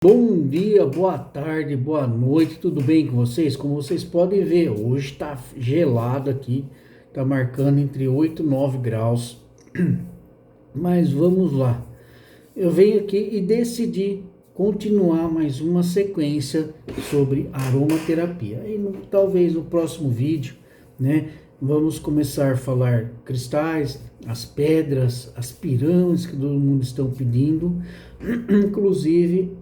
Bom dia, boa tarde, boa noite, tudo bem com vocês? Como vocês podem ver, hoje está gelado aqui, está marcando entre 8 e 9 graus, mas vamos lá. Eu venho aqui e decidi continuar mais uma sequência sobre aromaterapia. Talvez no próximo vídeo, né, vamos começar a falar cristais, as pedras, as pirâmides que todo mundo está pedindo, inclusive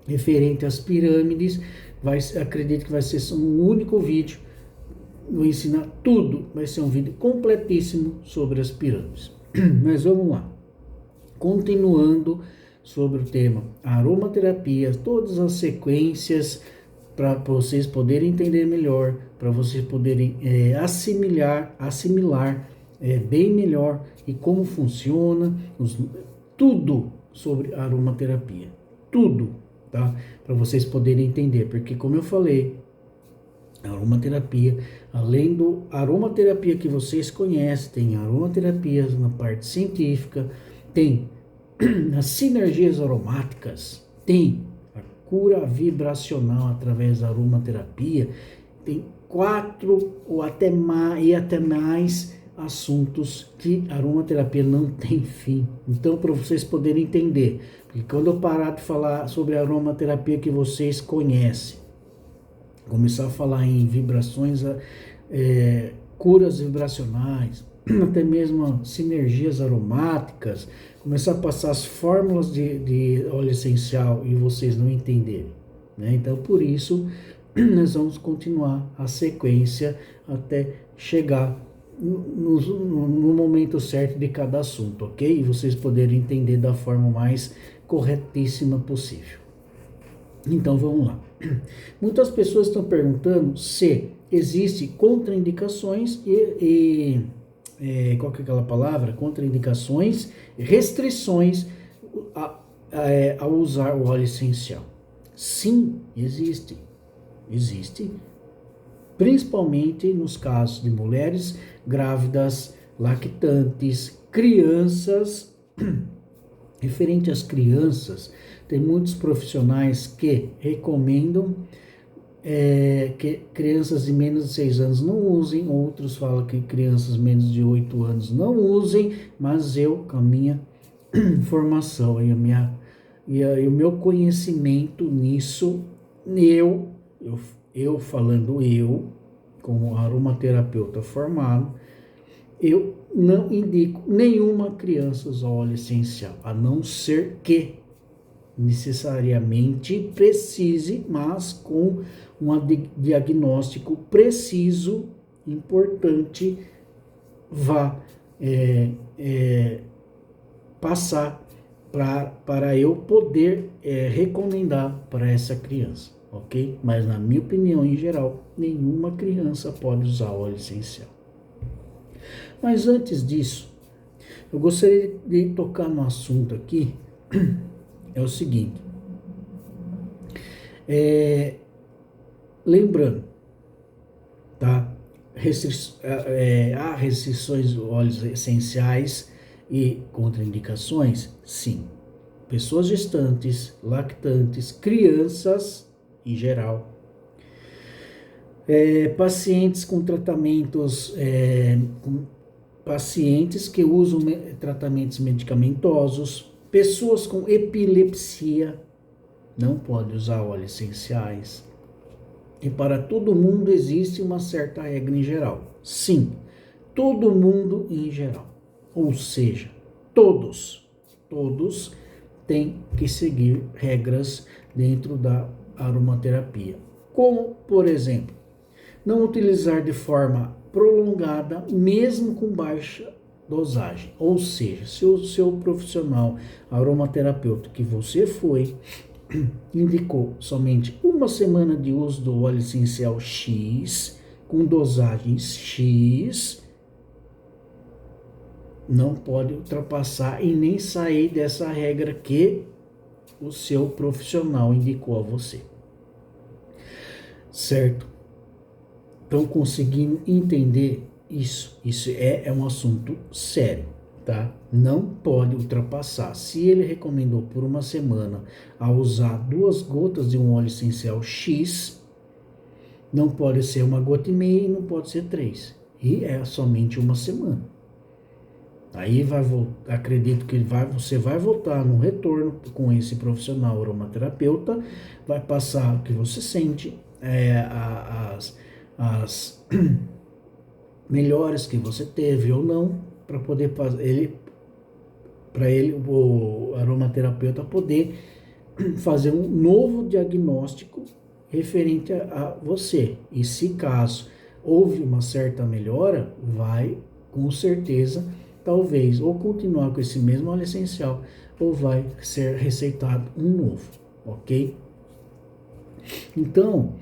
referente às pirâmides, acredito que vai ser um único vídeo. Vou ensinar tudo, vai ser um vídeo completíssimo sobre as pirâmides. Mas vamos lá. Continuando sobre o tema aromaterapia, todas as sequências para vocês poderem entender melhor, para vocês poderem assimilar bem melhor e como funciona, tudo sobre aromaterapia, tudo, tá? Para vocês poderem entender, porque como eu falei, a aromaterapia, além do aromaterapia que vocês conhecem, tem aromaterapias na parte científica, tem as sinergias aromáticas, tem a cura vibracional através da aromaterapia, tem 4 ou até mais assuntos que a aromaterapia não tem fim. Então, para vocês poderem entender, porque quando eu parar de falar sobre a aromaterapia que vocês conhecem, começar a falar em vibrações, curas vibracionais, até mesmo sinergias aromáticas, começar a passar as fórmulas de óleo essencial e vocês não entenderem, né? Então, por isso, nós vamos continuar a sequência até chegar no momento certo de cada assunto, ok? E vocês poderem entender da forma mais corretíssima possível. Então vamos lá. Muitas pessoas estão perguntando se existe contraindicações qual que é aquela palavra? Contraindicações, restrições ao usar o óleo essencial. Sim, existe. Existe. Principalmente nos casos de mulheres grávidas, lactantes, crianças. Referente às crianças, tem muitos profissionais que recomendam que crianças de menos de 6 anos não usem, outros falam que crianças menos de 8 anos não usem, mas eu, com a minha formação e o meu conhecimento nisso, eu falando como aromaterapeuta formado, eu não indico nenhuma criança usar óleo essencial, a não ser que necessariamente precise, mas com um diagnóstico preciso, importante, vá passar para eu poder recomendar para essa criança, ok? Mas na minha opinião, em geral, nenhuma criança pode usar óleo essencial. Mas antes disso, eu gostaria de tocar no assunto aqui, é o seguinte, lembrando, tá? Há restrições de óleos essenciais e contraindicações? Sim. Pessoas gestantes, lactantes, crianças em geral, pacientes com tratamentos, pacientes que usam tratamentos medicamentosos, pessoas com epilepsia não podem usar óleos essenciais. E para todo mundo existe uma certa regra em geral. Sim, todo mundo em geral. Ou seja, todos têm que seguir regras dentro da aromaterapia. Como, por exemplo, não utilizar de forma prolongada, mesmo com baixa dosagem. Ou seja, se o seu profissional aromaterapeuta que você foi indicou somente uma semana de uso do óleo essencial X, com dosagens X, não pode ultrapassar e nem sair dessa regra que o seu profissional indicou a você. Certo? Estão conseguindo entender isso? Isso é um assunto sério, tá? Não pode ultrapassar. Se ele recomendou por uma semana a usar 2 gotas de um óleo essencial X, não pode ser 1,5 gota e não pode ser 3. E é somente uma semana. Aí acredito que você vai voltar no retorno com esse profissional aromaterapeuta, vai passar o que você sente, as melhores que você teve ou não, para poder o aromaterapeuta poder fazer um novo diagnóstico referente a você. E se caso houve uma certa melhora, vai com certeza, talvez, ou continuar com esse mesmo óleo essencial, ou vai ser receitado um novo, ok? Então,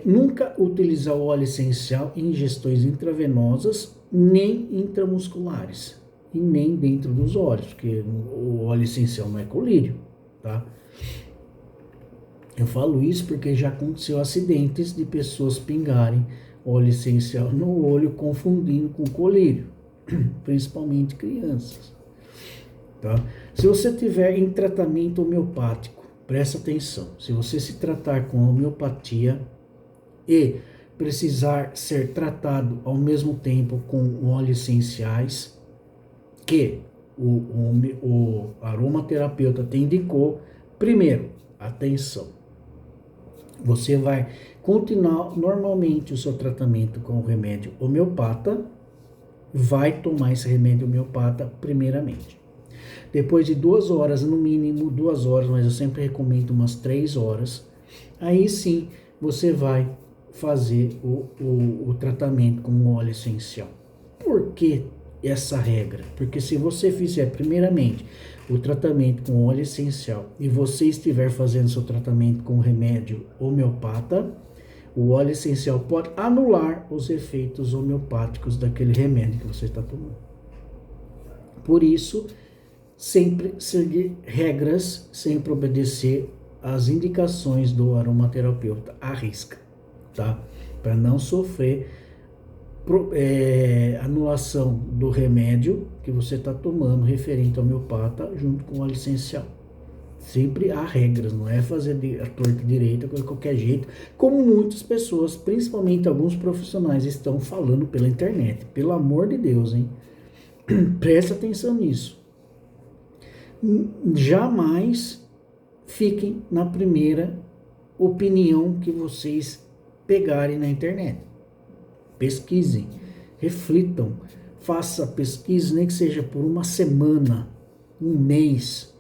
nunca utilizar o óleo essencial em ingestões intravenosas, nem intramusculares, e nem dentro dos olhos, porque o óleo essencial não é colírio, tá? Eu falo isso porque já aconteceu acidentes de pessoas pingarem óleo essencial no olho, confundindo com colírio, principalmente crianças, tá? Se você tiver em tratamento homeopático, presta atenção, se você se tratar com homeopatia e precisar ser tratado ao mesmo tempo com óleos essenciais que o aromaterapeuta te indicou, primeiro, atenção, você vai continuar normalmente o seu tratamento com o remédio homeopata, vai tomar esse remédio homeopata primeiramente. Depois de 2 horas, no mínimo 2 horas, mas eu sempre recomendo umas 3 horas, aí sim você vai fazer o tratamento com o óleo essencial. Por que essa regra? Porque se você fizer primeiramente o tratamento com óleo essencial e você estiver fazendo seu tratamento com remédio homeopata, o óleo essencial pode anular os efeitos homeopáticos daquele remédio que você está tomando. Por isso, sempre seguir regras, sempre obedecer às indicações do aromaterapeuta à risca, tá? Para não sofrer anulação do remédio que você está tomando referente ao homeopata junto com o óleo essencial. Sempre há regras, não é fazer a torta direita de qualquer jeito, como muitas pessoas, principalmente alguns profissionais, estão falando pela internet. Pelo amor de Deus, hein? Presta atenção nisso. Jamais fiquem na primeira opinião que vocês pegarem na internet. Pesquisem, reflitam, faça pesquisa, nem que seja por uma semana, um mês,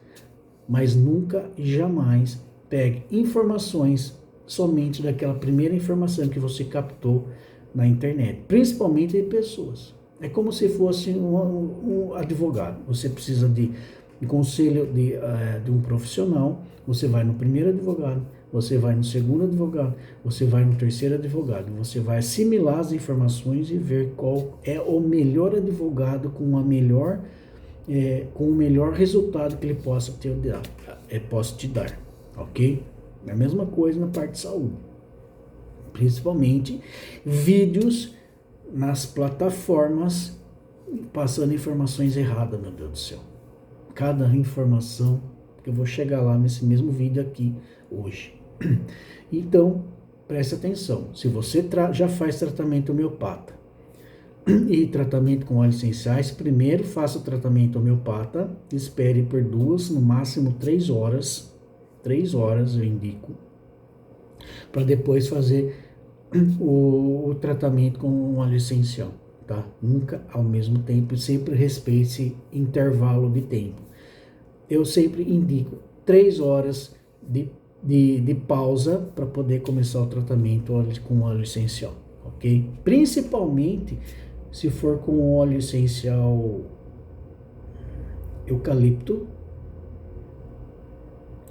mas nunca, jamais pegue informações somente daquela primeira informação que você captou na internet, principalmente de pessoas. É como se fosse um advogado. Você precisa de conselho de um profissional, você vai no primeiro advogado, você vai no segundo advogado, você vai no terceiro advogado, você vai assimilar as informações e ver qual é o melhor advogado com o melhor resultado que ele possa te dar, ok? É a mesma coisa na parte de saúde, principalmente vídeos nas plataformas passando informações erradas, meu Deus do céu. Cada informação, que eu vou chegar lá nesse mesmo vídeo aqui hoje. Então, preste atenção. Se você já faz tratamento homeopata e tratamento com óleos essenciais, primeiro faça o tratamento homeopata, espere por 2, no máximo 3 horas. 3 horas eu indico, para depois fazer o tratamento com um óleo essencial, tá? Nunca ao mesmo tempo, sempre respeite esse intervalo de tempo. Eu sempre indico 3 horas de pausa para poder começar o tratamento com óleo essencial, ok? Principalmente se for com óleo essencial eucalipto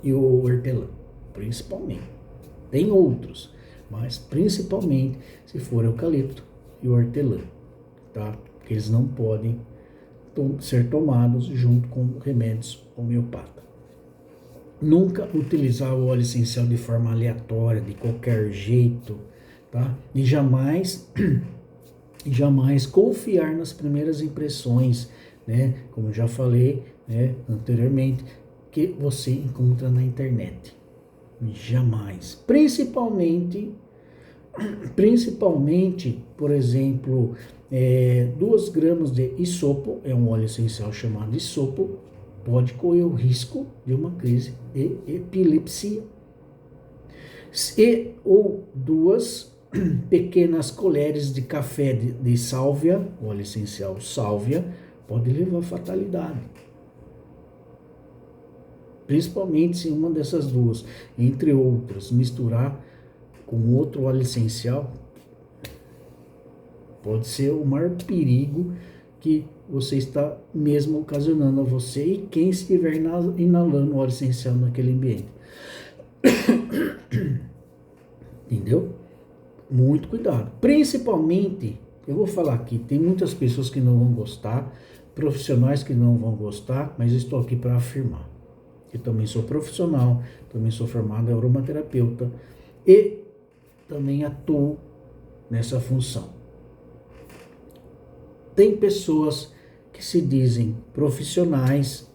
e o hortelã, principalmente. Tem outros, mas principalmente se for eucalipto e hortelã, tá? Porque eles não podem ser tomados junto com remédios homeopata. Nunca utilizar o óleo essencial de forma aleatória, de qualquer jeito, tá? E jamais confiar nas primeiras impressões né? Como já falei, né, anteriormente, que você encontra na internet. Jamais. Principalmente, por exemplo, 2 gramas de isopo, é um óleo essencial chamado isopo, pode correr o risco de uma crise de epilepsia. Ou 2 pequenas colheres de café de sálvia, óleo essencial sálvia, pode levar à fatalidade. Principalmente se uma dessas 2, entre outras, misturar com outro óleo essencial, pode ser o maior perigo que você está mesmo ocasionando a você e quem estiver inalando óleo essencial naquele ambiente. Entendeu? Muito cuidado. Principalmente, eu vou falar aqui, tem muitas pessoas que não vão gostar, profissionais que não vão gostar, mas eu estou aqui para afirmar. Eu também sou profissional, também sou formado em aromaterapeuta e também atuo nessa função. Tem pessoas que se dizem profissionais,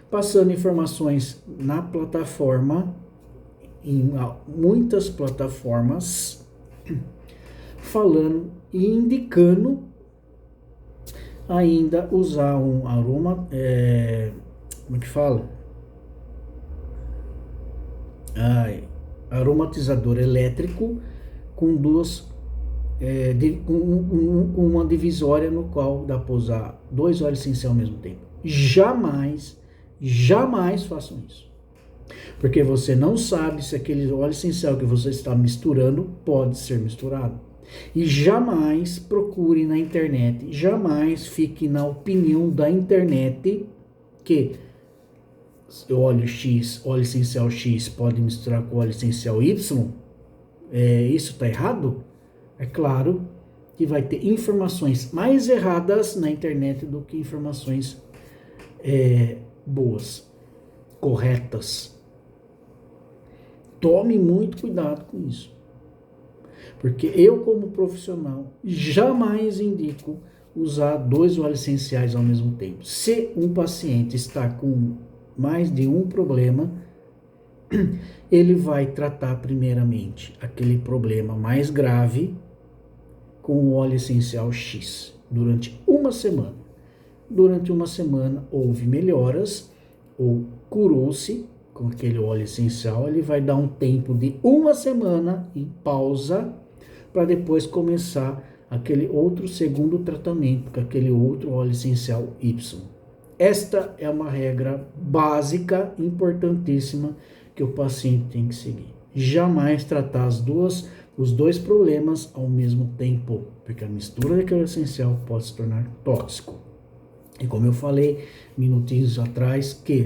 passando informações na plataforma, em muitas plataformas, falando e indicando ainda usar um aroma, como é que fala? Aromatizador elétrico com uma divisória no qual dá para usar 2 óleos essenciais ao mesmo tempo. Jamais façam isso. Porque você não sabe se aquele óleo essencial que você está misturando pode ser misturado. E jamais procure na internet, jamais fique na opinião da internet que óleo X, óleo essencial X pode misturar com óleo essencial Y. Isso está errado? É claro que vai ter informações mais erradas na internet do que informações boas, corretas. Tome muito cuidado com isso. Porque eu, como profissional, jamais indico usar 2 óleos essenciais ao mesmo tempo. Se um paciente está com mais de um problema, ele vai tratar primeiramente aquele problema mais grave com o óleo essencial X durante uma semana. Durante uma semana houve melhoras ou curou-se com aquele óleo essencial, ele vai dar um tempo de uma semana em pausa para depois começar aquele outro segundo tratamento com aquele outro óleo essencial Y. Esta é uma regra básica, importantíssima, que o paciente tem que seguir. Jamais tratar os 2 problemas ao mesmo tempo, porque a mistura daquele essencial pode se tornar tóxico. E como eu falei minutinhos atrás, que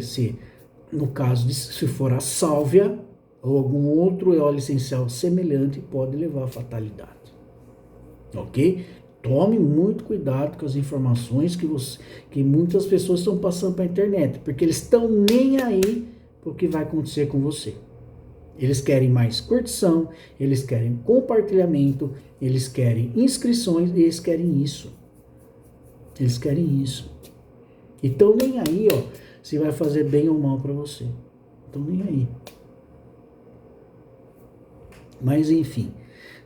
no caso de se for a sálvia ou algum outro óleo essencial semelhante, pode levar à fatalidade. Ok? Tome muito cuidado com as informações que muitas pessoas estão passando para a internet, porque eles estão nem aí para o que vai acontecer com você. Eles querem mais curtição, eles querem compartilhamento, eles querem inscrições, eles querem isso. Eles querem isso. E estão nem aí, se vai fazer bem ou mal para você. Estão nem aí. Mas enfim,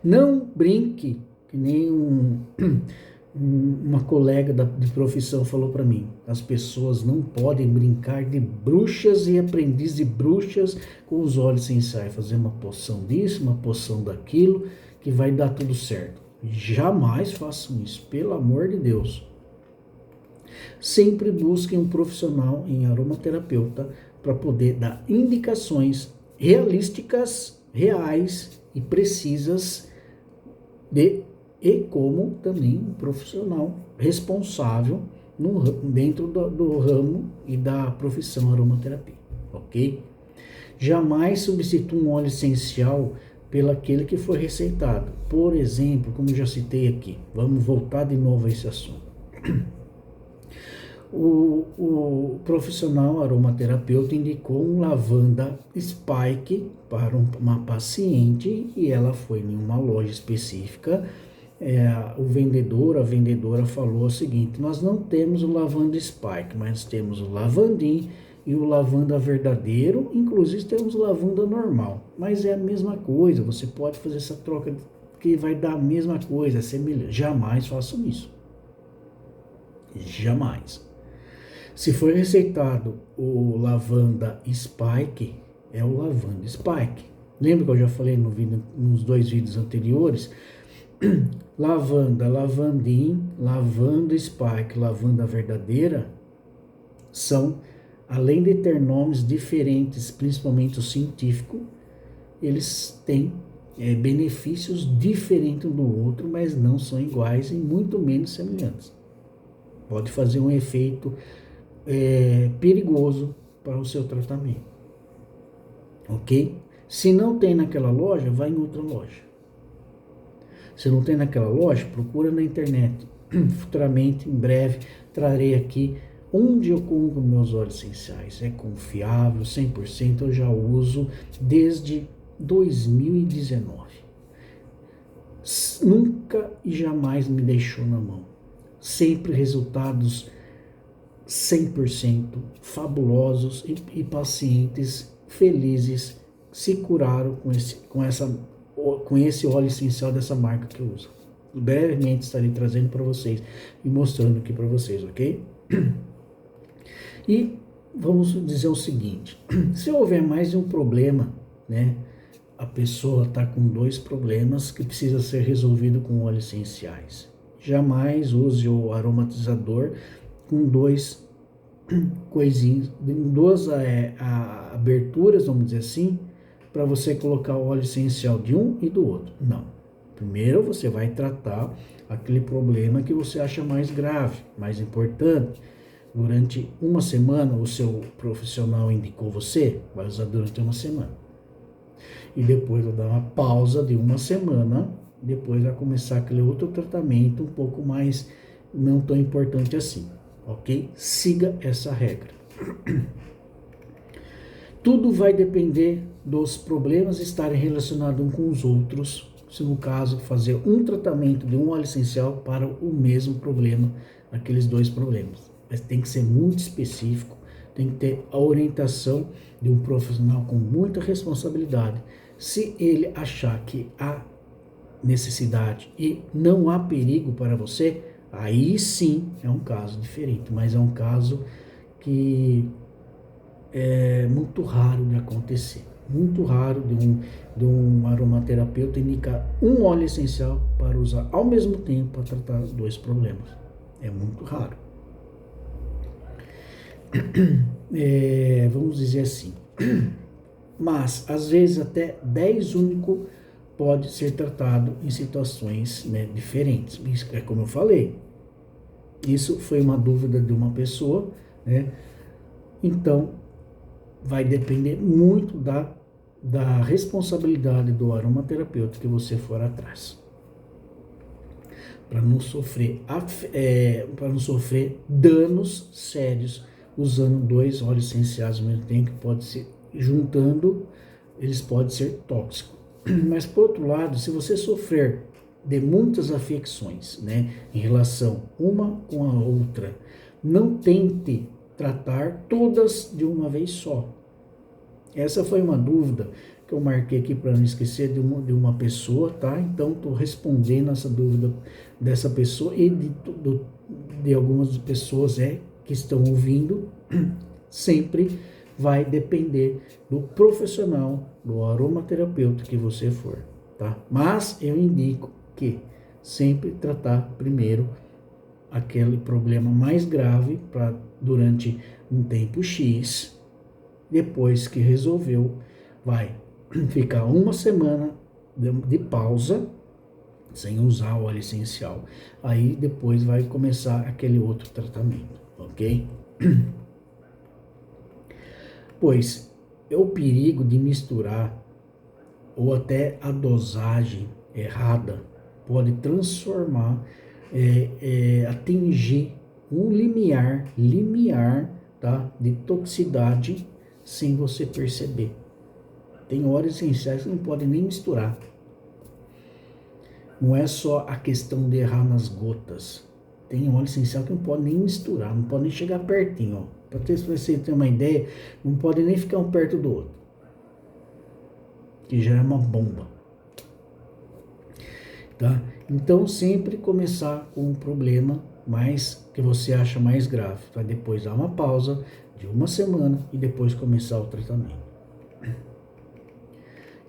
não brinque, que nem uma colega de profissão falou para mim. As pessoas não podem brincar de bruxas e aprendiz de bruxas com os óleos essenciais. Fazer uma poção disso, uma poção daquilo, que vai dar tudo certo. Jamais façam isso, pelo amor de Deus. Sempre busquem um profissional em aromaterapeuta para poder dar indicações realísticas, reais e precisas e como também um profissional responsável dentro do ramo e da profissão aromaterapia, ok? Jamais substitua um óleo essencial pelo aquele que foi receitado. Por exemplo, como já citei aqui, vamos voltar de novo a esse assunto. O profissional aromaterapeuta indicou um lavanda spike para uma paciente e ela foi em uma loja específica o vendedor, a vendedora falou o seguinte: nós não temos o lavanda spike, mas temos o lavandim e o lavanda verdadeiro, inclusive temos o lavanda normal, mas é a mesma coisa, você pode fazer essa troca que vai dar a mesma coisa, é semelhante. Jamais façam isso. Jamais. Se for receitado o lavanda spike, é o lavanda spike. Lembra que eu já falei nos 2 vídeos anteriores? Lavanda, lavandim, lavanda spike, lavanda verdadeira são, além de ter nomes diferentes, principalmente o científico, eles têm benefícios diferentes um do outro, mas não são iguais e muito menos semelhantes. Pode fazer um efeito perigoso para o seu tratamento, ok? Se não tem naquela loja, vai em outra loja. Se não tem naquela loja, procura na internet. Futuramente, em breve, trarei aqui onde eu compro meus óleos essenciais. É confiável, 100%, eu já uso desde 2019. Nunca e jamais me deixou na mão. Sempre resultados 100% fabulosos e pacientes felizes se curaram com esse óleo essencial dessa marca que eu uso. Brevemente estarei trazendo para vocês e mostrando aqui para vocês, ok? E vamos dizer o seguinte: se houver mais de um problema, né? A pessoa está com 2 problemas que precisa ser resolvido com óleos essenciais. Jamais use o aromatizador com 2 coisinhas, 2 aberturas, vamos dizer assim, para você colocar o óleo essencial de um e do outro. Não. Primeiro você vai tratar aquele problema que você acha mais grave, mais importante. Durante uma semana, o seu profissional indicou você, vai usar durante uma semana. E depois vai dar uma pausa de uma semana, depois vai começar aquele outro tratamento um pouco mais, não tão importante assim, ok? Siga essa regra. Tudo vai depender dos problemas estarem relacionados uns com os outros, se no caso fazer um tratamento de um óleo essencial para o mesmo problema, aqueles 2 problemas. Mas tem que ser muito específico, tem que ter a orientação de um profissional com muita responsabilidade. Se ele achar que há necessidade e não há perigo para você, aí sim é um caso diferente, mas é um caso que é muito raro de acontecer. Muito raro de um aromaterapeuta indicar um óleo essencial para usar ao mesmo tempo para tratar 2 problemas. É muito raro. Vamos dizer assim. Mas, às vezes, até 10 único pode ser tratado em situações, né, diferentes. Isso é como eu falei. Isso foi uma dúvida de uma pessoa, né? Então, vai depender muito da responsabilidade do aromaterapeuta que você for atrás. Para não sofrer danos sérios usando 2 óleos essenciais ao mesmo tempo, que pode ser juntando, eles podem ser tóxicos. Mas por outro lado, se você sofrer de muitas afecções, né, em relação uma com a outra, não tente tratar todas de uma vez só. Essa foi uma dúvida que eu marquei aqui para não esquecer de uma pessoa, tá? Então estou respondendo essa dúvida dessa pessoa e de algumas pessoas que estão ouvindo. Sempre vai depender do profissional, do aromaterapeuta que você for, tá? Mas eu indico que sempre tratar primeiro aquele problema mais grave durante um tempo X. Depois que resolveu, vai ficar uma semana de pausa, sem usar o óleo essencial. Aí depois vai começar aquele outro tratamento, ok? Pois é o perigo de misturar ou até a dosagem errada pode transformar, atingir um limiar, tá, de toxicidade sem você perceber. Tem óleos essenciais que não podem nem misturar. Não é só a questão de errar nas gotas. Tem óleo essencial que não pode nem misturar, não pode nem chegar pertinho. Para você ter uma ideia, não pode nem ficar um perto do outro. Que já é uma bomba. Tá? Então, sempre começar com um problema que você acha mais grave. Tá? Depois dar uma pausa de uma semana e depois começar o tratamento.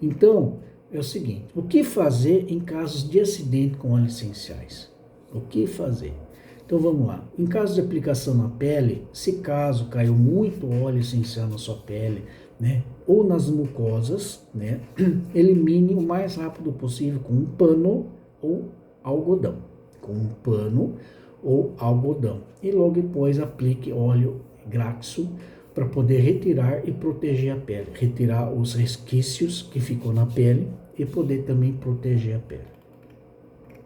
Então, é o seguinte, o que fazer em casos de acidente com óleos essenciais? O que fazer? Então vamos lá. Em caso de aplicação na pele, se caso caiu muito óleo essencial na sua pele, né, ou nas mucosas, né, elimine o mais rápido possível com um pano ou algodão. Com um pano ou algodão. E logo depois aplique óleo Graxo para poder retirar e proteger a pele. Retirar os resquícios que ficou na pele e poder também proteger a pele.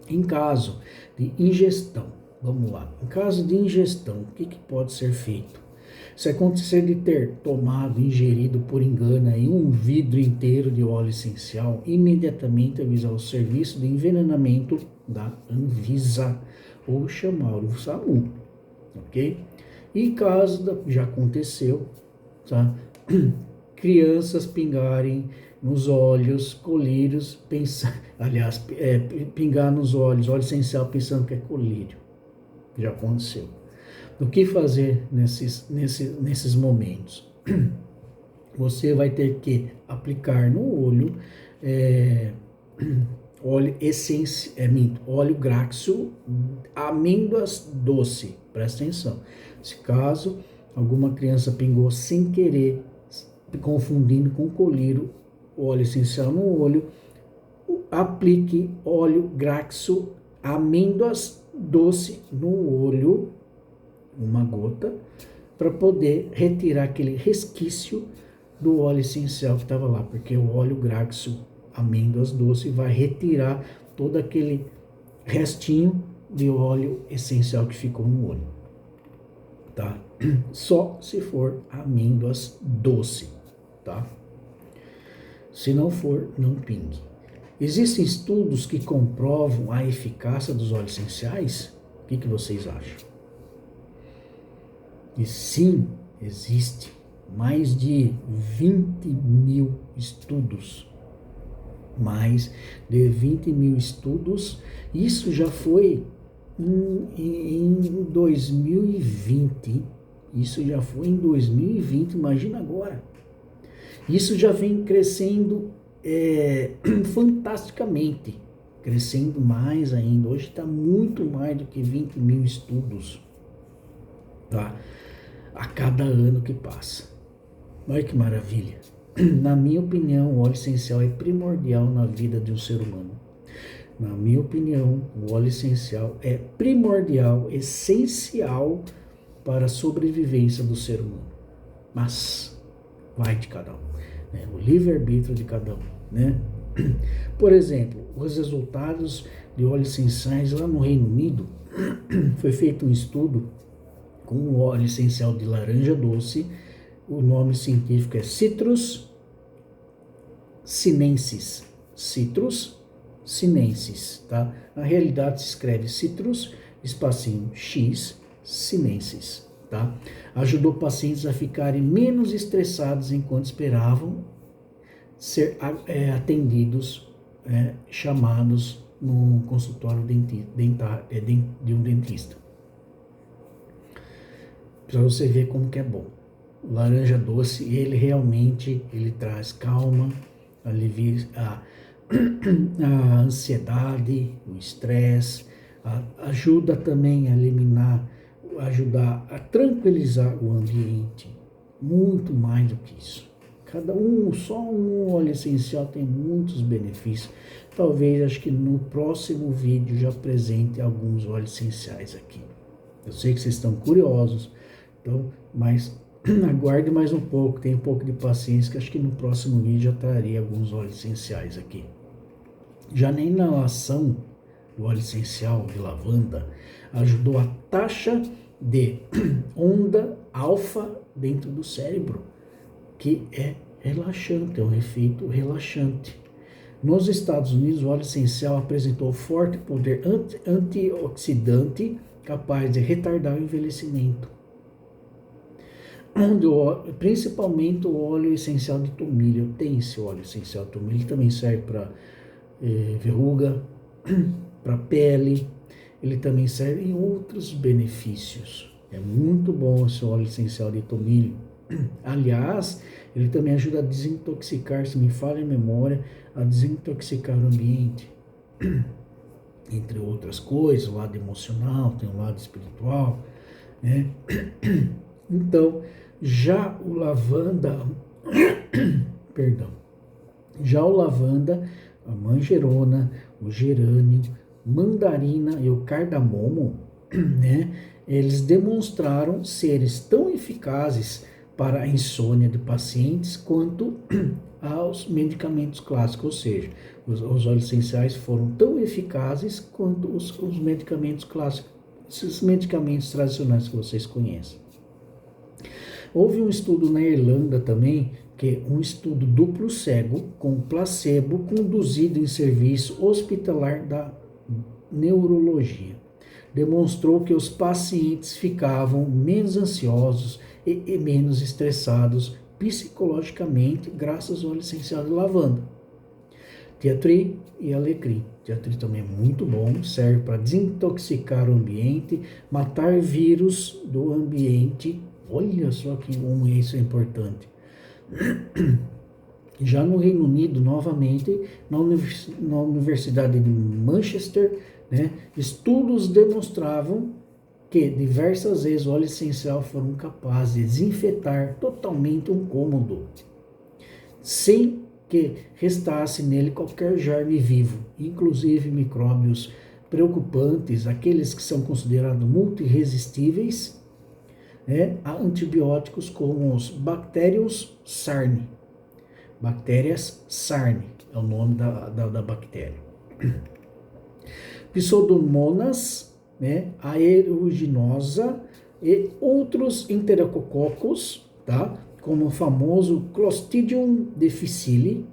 Em caso de ingestão, vamos lá. Em caso de ingestão, o que pode ser feito? Se acontecer de ter tomado, ingerido por engano aí um vidro inteiro de óleo essencial, imediatamente avisar o serviço de envenenamento da Anvisa ou chamar o SAMU, ok? E caso já aconteceu, tá? Crianças pingarem nos olhos, colírios, pingar nos olhos, óleo essencial pensando que é colírio. Já aconteceu. O que fazer nesses momentos? Você vai ter que aplicar no olho óleo Graxo, amêndoas doce. Presta atenção. Se caso alguma criança pingou sem querer, confundindo com colírio, óleo essencial no olho, aplique óleo Graxo, amêndoas doce no olho, uma gota, para poder retirar aquele resquício do óleo essencial que estava lá, porque o óleo Graxo, amêndoas doce, vai retirar todo aquele restinho de óleo essencial que ficou no olho, tá? Só se for amêndoas doce, tá? Se não for, não pingue. Existem estudos que comprovam a eficácia dos óleos essenciais? O que vocês acham? E sim, existe mais de 20 mil estudos. Mais de 20 mil estudos. Isso já foi em 2020. Isso já foi em 2020, imagina agora. Isso já vem crescendo fantasticamente. Crescendo mais ainda. Hoje está muito mais do que 20 mil estudos. Tá? A cada ano que passa. Olha que maravilha. Na minha opinião, o óleo essencial é primordial na vida de um ser humano. Na minha opinião, o óleo essencial é primordial, essencial para a sobrevivência do ser humano. Mas vai de cada um, né? O livre-arbítrio de cada um, né? Por exemplo, os resultados de óleos essenciais lá no Reino Unido, foi feito um estudo com o óleo essencial de laranja doce. O nome científico é Citrus sinensis. Citrus sinensis, tá? Na realidade se escreve Citrus, espacinho X, sinensis, tá? Ajudou pacientes a ficarem menos estressados enquanto esperavam ser atendidos, chamados no consultório de um dentista. Para você ver como que é bom. O laranja doce, ele realmente traz calma, alivia a ansiedade, o estresse, ajuda também a eliminar, ajudar a tranquilizar o ambiente, muito mais do que isso. Só um óleo essencial tem muitos benefícios. Talvez, acho que no próximo vídeo já apresente alguns óleos essenciais aqui. Eu sei que vocês estão curiosos, então, mas aguarde mais um pouco, tenha um pouco de paciência, que acho que no próximo vídeo já traria alguns óleos essenciais aqui. Já na inalação do óleo essencial de lavanda, ajudou a taxa de onda alfa dentro do cérebro, que é relaxante, é um efeito relaxante. Nos Estados Unidos, o óleo essencial apresentou forte poder antioxidante capaz de retardar o envelhecimento. Principalmente o óleo essencial de tomilho. Tem esse óleo essencial de tomilho, também serve para verruga, para pele. Ele também serve em outros benefícios. É muito bom esse óleo essencial de tomilho. Aliás, ele também ajuda a desintoxicar, se me falha a memória, a desintoxicar o ambiente. Entre outras coisas, o lado emocional, tem o lado espiritual, né? Então, já o lavanda, perdão, já o lavanda, a manjerona, o gerânio, mandarina e o cardamomo, né? Eles demonstraram seres tão eficazes para a insônia de pacientes quanto aos medicamentos clássicos, ou seja, os óleos essenciais foram tão eficazes quanto os medicamentos clássicos, esses medicamentos tradicionais que vocês conhecem. Houve um estudo na Irlanda também, que é um estudo duplo cego com placebo conduzido em serviço hospitalar da neurologia. Demonstrou que os pacientes ficavam menos ansiosos e menos estressados psicologicamente graças ao óleo essencial de lavanda. Tea tree e alecrim. Tea tree também é muito bom, serve para desintoxicar o ambiente, matar vírus do ambiente. Olha só que isso é importante. Já no Reino Unido, novamente, na Universidade de Manchester, né, estudos demonstravam que diversas vezes o óleo essencial foram capazes de desinfetar totalmente um cômodo, sem que restasse nele qualquer germe vivo, inclusive micróbios preocupantes, aqueles que são considerados multiresistíveis, né, a antibióticos como os bactérios Sarne. Bactérias Sarne é o nome da bactéria. Pseudomonas, né, aeruginosa e outros enterocococos, tá? Como o famoso Clostridium difficile,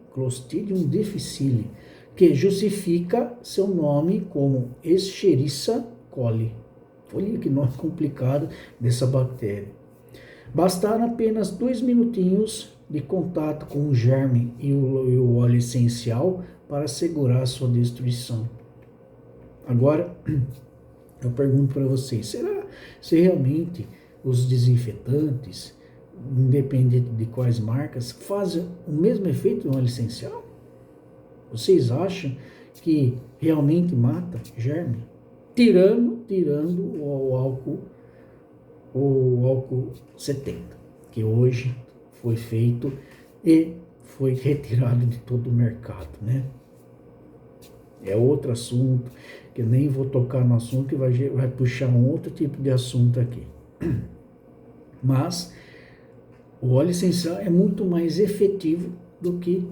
que justifica seu nome como Escherichia coli. Olha que nome complicado dessa bactéria. Bastaram apenas 2 minutinhos de contato com o germe e o óleo essencial para assegurar sua destruição. Agora, eu pergunto para vocês, será se realmente os desinfetantes, independente de quais marcas, fazem o mesmo efeito do óleo essencial? Vocês acham que realmente mata germe? Tirando o álcool 70, que hoje foi feito e foi retirado de todo o mercado, né? É outro assunto, que eu nem vou tocar no assunto, que vai puxar um outro tipo de assunto aqui. Mas o óleo essencial é muito mais efetivo do que,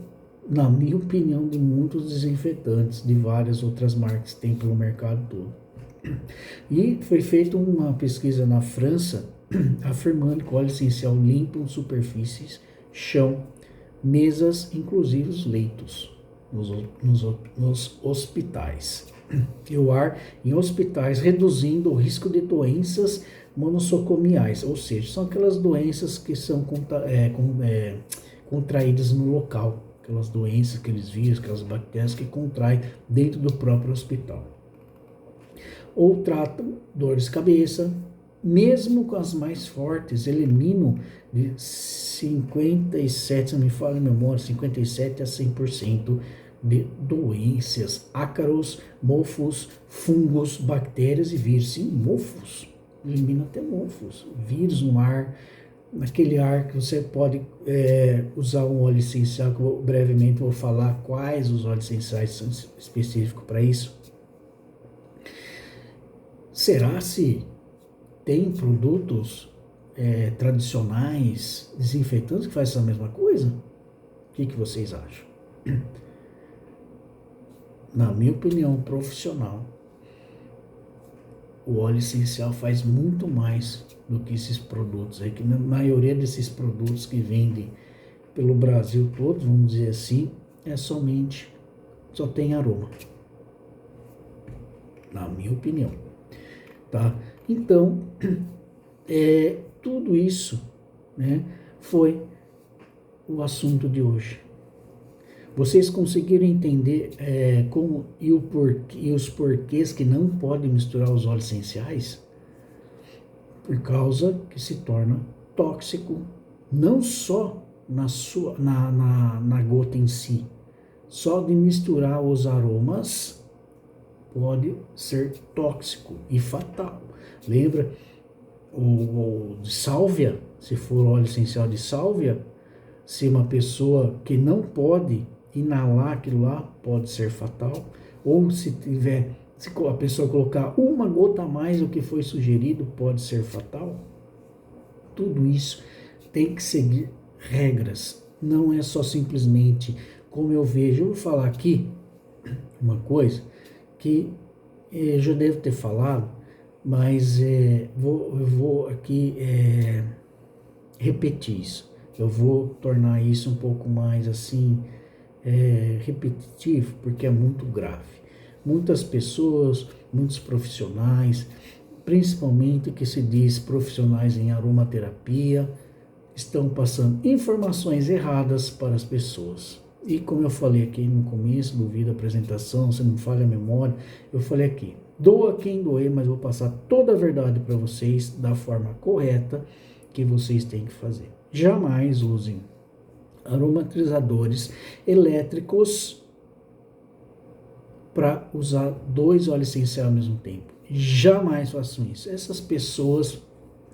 na minha opinião, de muitos desinfetantes de várias outras marcas que tem pelo mercado todo. E foi feita uma pesquisa na França afirmando que o óleo essencial limpa superfícies, chão, mesas, inclusive os leitos nos hospitais. E o ar em hospitais, reduzindo o risco de doenças monossocomiais, ou seja, são aquelas doenças que são contraídas no local, aquelas doenças, aqueles vírus, aquelas bactérias que contraem dentro do próprio hospital. Ou tratam dores de cabeça, mesmo com as mais fortes, eliminam de 57, se não me falha a memória, 57 a 100% de doenças, ácaros, mofos, fungos, bactérias e vírus. Sim, mofos, elimina até mofos, vírus no ar, naquele ar que você pode usar um óleo essencial, que eu brevemente vou falar quais os óleos essenciais são específicos para isso. Será se tem produtos tradicionais, desinfetantes, que fazem essa mesma coisa? O que vocês acham? Na minha opinião profissional, o óleo essencial faz muito mais do que esses produtos aí, que na maioria desses produtos que vendem pelo Brasil todo, vamos dizer assim, é somente só tem aroma. Na minha opinião, tá? Então, tudo isso, né, foi o assunto de hoje. Vocês conseguiram entender como e os porquês que não podem misturar os óleos essenciais? Por causa que se torna tóxico, não só na gota em si. Só de misturar os aromas pode ser tóxico e fatal. Lembra o de sálvia? Se for óleo essencial de sálvia, se uma pessoa que não pode inalar aquilo lá, pode ser fatal. Ou se a pessoa colocar uma gota a mais do que foi sugerido, pode ser fatal. Tudo isso tem que seguir regras. Não é só simplesmente como eu vejo. Eu vou falar aqui uma coisa que eu já devo ter falado, mas eu vou aqui repetir isso. Eu vou tornar isso um pouco mais assim repetitivo, porque é muito grave. Muitas pessoas, muitos profissionais, principalmente que se diz profissionais em aromaterapia, estão passando informações erradas para as pessoas. E como eu falei aqui no começo do vídeo, da apresentação, se não falha a memória, eu falei aqui, doa quem doer, mas vou passar toda a verdade para vocês da forma correta que vocês têm que fazer. Jamais usem aromatizadores elétricos para usar 2 óleos essenciais ao mesmo tempo. Jamais façam isso. Essas pessoas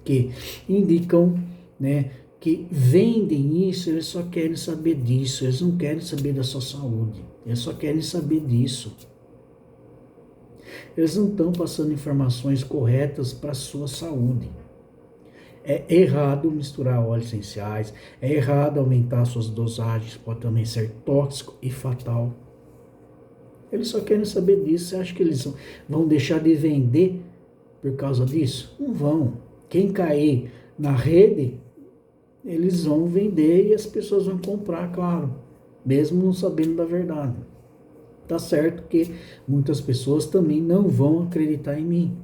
que indicam, né, que vendem isso, eles só querem saber disso, eles não querem saber da sua saúde, eles só querem saber disso. Eles não estão passando informações corretas para a sua saúde. É errado misturar óleos essenciais, é errado aumentar suas dosagens, pode também ser tóxico e fatal. Eles só querem saber disso. Você acha que eles vão deixar de vender por causa disso? Não vão. Quem cair na rede, eles vão vender e as pessoas vão comprar, claro, mesmo não sabendo da verdade. Tá certo que muitas pessoas também não vão acreditar em mim.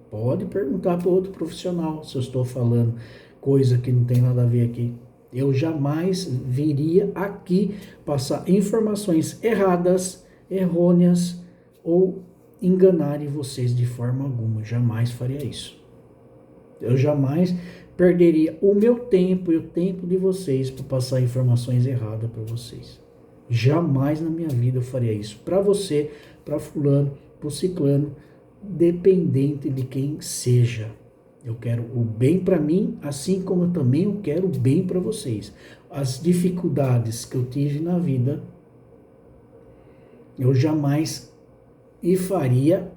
Pode perguntar para outro profissional se eu estou falando coisa que não tem nada a ver aqui. Eu jamais viria aqui passar informações erradas, errôneas ou enganarem vocês de forma alguma. Jamais faria isso. Eu jamais perderia o meu tempo e o tempo de vocês para passar informações erradas para vocês. Jamais na minha vida eu faria isso. Para você, para fulano, para o ciclano, dependente de quem seja. Eu quero o bem para mim, assim como eu também quero o bem para vocês. As dificuldades que eu tive na vida, eu jamais faria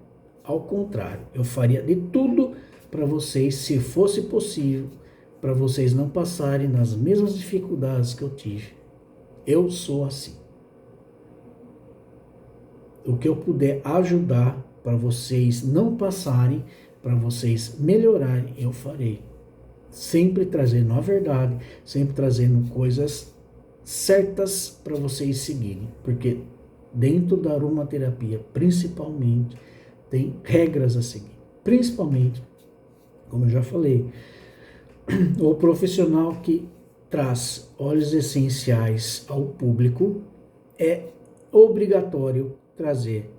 ao contrário. Eu faria de tudo para vocês, se fosse possível, para vocês não passarem nas mesmas dificuldades que eu tive. Eu sou assim. O que eu puder ajudar para vocês não passarem, para vocês melhorarem, eu farei. Sempre trazendo a verdade, sempre trazendo coisas certas para vocês seguirem. Porque dentro da aromaterapia, principalmente, tem regras a seguir. Principalmente, como eu já falei, o profissional que traz óleos essenciais ao público é obrigatório trazer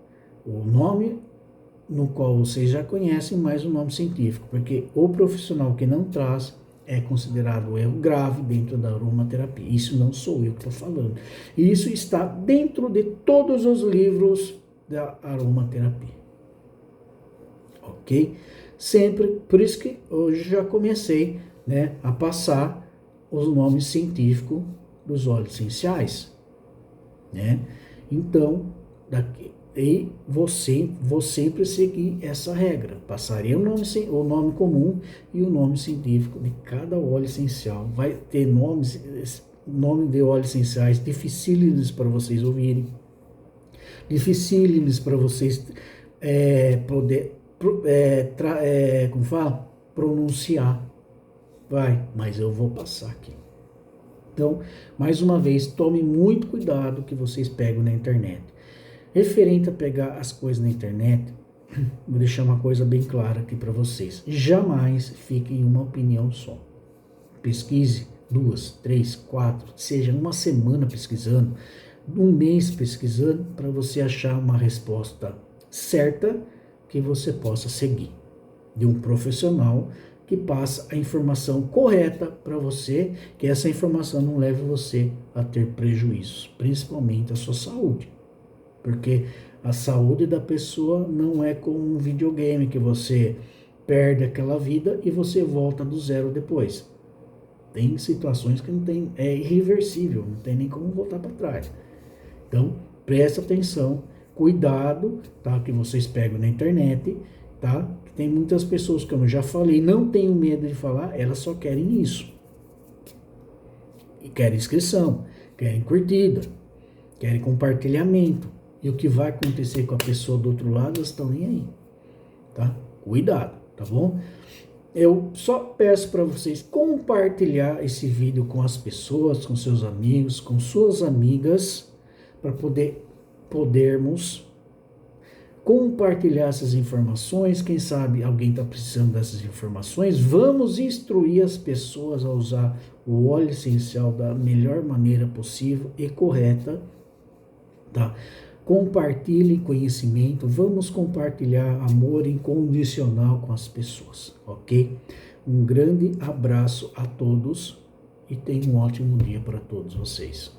o nome no qual vocês já conhecem, mais o nome científico, porque o profissional que não traz é considerado um erro grave dentro da aromaterapia. Isso não sou eu que estou falando. Isso está dentro de todos os livros da aromaterapia. Ok? Sempre, por isso que hoje já comecei, né, a passar os nomes científicos dos óleos essenciais, né? Então, vou sempre seguir essa regra. Passarei o nome comum e o nome científico de cada óleo essencial. Vai ter nome de óleos essenciais dificílimos para vocês ouvirem, dificílimos para vocês poder pronunciar. Mas eu vou passar aqui. Então, mais uma vez, tome muito cuidado que vocês pegam na internet. Referente a pegar as coisas na internet, vou deixar uma coisa bem clara aqui para vocês. Jamais fique em uma opinião só. Pesquise 2, 3, 4, seja uma semana pesquisando, um mês pesquisando, para você achar uma resposta certa que você possa seguir. De um profissional que passa a informação correta para você, que essa informação não leve você a ter prejuízos, principalmente a sua saúde. Porque a saúde da pessoa não é como um videogame que você perde aquela vida e você volta do zero depois. Tem situações que não tem, é irreversível, não tem nem como voltar para trás. Então, presta atenção, cuidado, tá? Que vocês pegam na internet, tá? Tem muitas pessoas, como eu já falei, não tenham medo de falar, elas só querem isso. E querem inscrição, querem curtida, querem compartilhamento. E o que vai acontecer com a pessoa do outro lado, elas estão nem aí, tá? Cuidado, tá bom? Eu só peço para vocês compartilhar esse vídeo com as pessoas, com seus amigos, com suas amigas, para podermos compartilhar essas informações. Quem sabe alguém está precisando dessas informações. Vamos instruir as pessoas a usar o óleo essencial da melhor maneira possível e correta, tá? Compartilhem conhecimento, vamos compartilhar amor incondicional com as pessoas, ok? Um grande abraço a todos e tenham um ótimo dia para todos vocês.